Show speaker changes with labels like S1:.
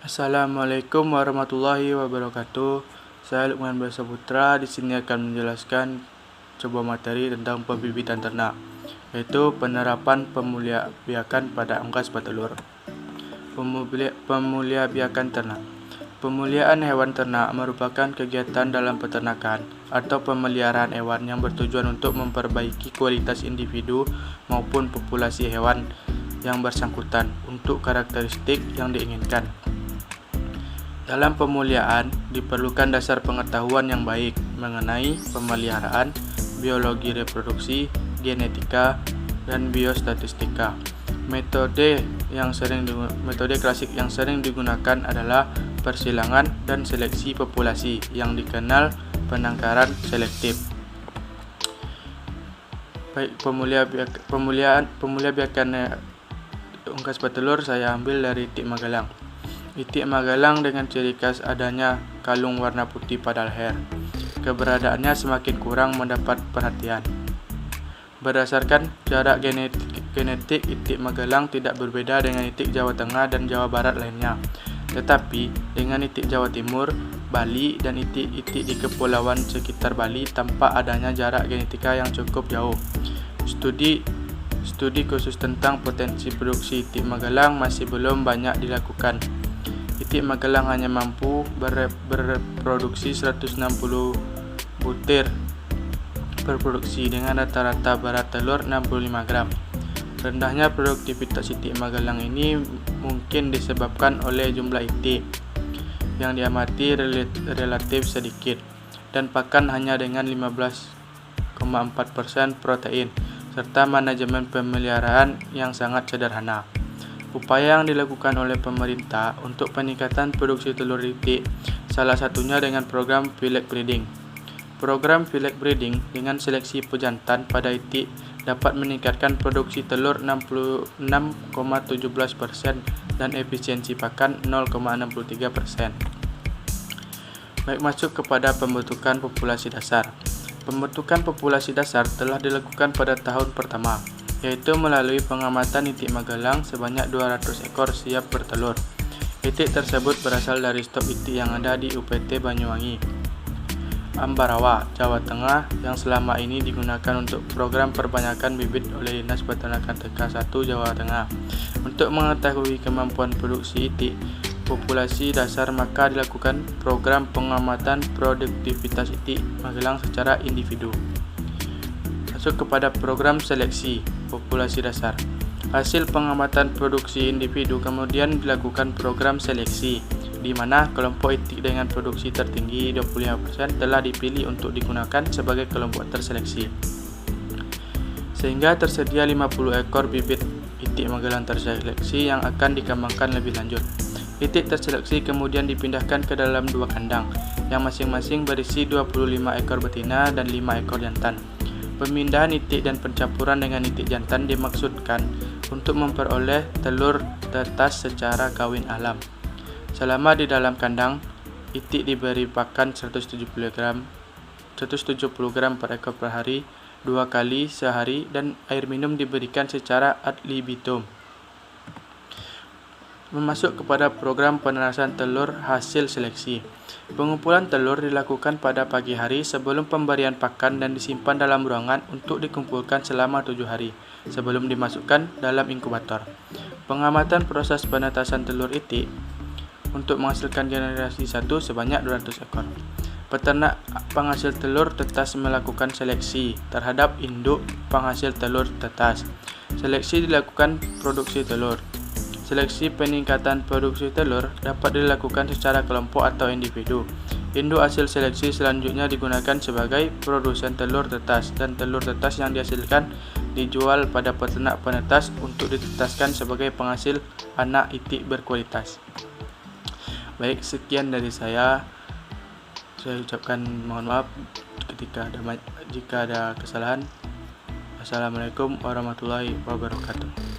S1: Assalamualaikum warahmatullahi wabarakatuh. Saya Lukman Basa Putra di sini akan menjelaskan sebuah materi tentang pembibitan ternak, yaitu penerapan pemuliabiakan pada unggas petelur. Pemuliabiakan ternak. Pemuliaan hewan ternak merupakan kegiatan dalam peternakan atau pemeliharaan hewan yang bertujuan untuk memperbaiki kualitas individu maupun populasi hewan yang bersangkutan untuk karakteristik yang diinginkan. Dalam pemuliaan, diperlukan dasar pengetahuan yang baik mengenai pemeliharaan, biologi reproduksi, genetika, dan biostatistika. Metode klasik yang sering digunakan adalah persilangan dan seleksi populasi yang dikenal penangkaran selektif. Baik, pemuliabiakan unggas petelur saya ambil dari itik Magelang. Itik Magelang dengan ciri khas adanya kalung warna putih pada leher. Keberadaannya semakin kurang mendapat perhatian. Berdasarkan jarak genetik, itik Magelang tidak berbeda dengan itik Jawa Tengah dan Jawa Barat lainnya. Tetapi dengan itik Jawa Timur, Bali, dan itik-itik di kepulauan sekitar Bali tampak adanya jarak genetika yang cukup jauh. Studi khusus tentang potensi produksi itik Magelang masih belum banyak dilakukan. Itik Magelang hanya mampu berproduksi 160 butir per produksi dengan rata-rata berat telur 65 gram. Rendahnya produktivitas itik Magelang ini mungkin disebabkan oleh jumlah itik yang diamati relatif sedikit dan pakan hanya dengan 15,4% protein serta manajemen pemeliharaan yang sangat sederhana. Upaya yang dilakukan oleh pemerintah untuk peningkatan produksi telur itik salah satunya dengan program fillet breeding. Program fillet breeding dengan seleksi pejantan pada itik dapat meningkatkan produksi telur 66,17% dan efisiensi pakan 0,63%. Baik, masuk kepada pembentukan populasi dasar. Pembentukan populasi dasar telah dilakukan pada tahun pertama, yaitu melalui pengamatan itik Magelang sebanyak 200 ekor siap bertelur. Itik tersebut berasal dari stok itik yang ada di UPT Banyuwangi, Ambarawa, Jawa Tengah yang selama ini digunakan untuk program perbanyakan bibit oleh Dinas Peternakan TK1 Jawa Tengah. Untuk mengetahui kemampuan produksi itik populasi dasar maka dilakukan program pengamatan produktivitas itik Magelang secara individu. Masuk kepada program seleksi populasi dasar. Hasil pengamatan produksi individu kemudian dilakukan program seleksi, di mana kelompok itik dengan produksi tertinggi 25% telah dipilih untuk digunakan sebagai kelompok terseleksi. Sehingga tersedia 50 ekor bibit itik Magelang terseleksi yang akan dikembangkan lebih lanjut. Itik terseleksi kemudian dipindahkan ke dalam 2 kandang, yang masing-masing berisi 25 ekor betina dan 5 ekor jantan. Pemindahan itik dan pencampuran dengan itik jantan dimaksudkan untuk memperoleh telur tetas secara kawin alam. Selama di dalam kandang, itik diberi pakan 170 gram per ekor per hari, 2 kali sehari, dan air minum diberikan secara ad libitum. Masuk kepada program penerasan telur hasil seleksi. Pengumpulan telur dilakukan pada pagi hari sebelum pemberian pakan dan disimpan dalam ruangan untuk dikumpulkan selama 7 hari sebelum dimasukkan dalam inkubator. Pengamatan proses penetasan telur itik untuk menghasilkan generasi 1 sebanyak 200 ekor. Peternak penghasil telur tetas melakukan seleksi terhadap induk penghasil telur tetas. Seleksi dilakukan produksi telur. Seleksi peningkatan produksi telur dapat dilakukan secara kelompok atau individu. Induk hasil seleksi selanjutnya digunakan sebagai produsen telur tetas, dan telur tetas yang dihasilkan dijual pada peternak penetas untuk ditetaskan sebagai penghasil anak itik berkualitas. Baik, sekian dari saya. Saya ucapkan mohon maaf jika ada kesalahan. Assalamualaikum warahmatullahi wabarakatuh.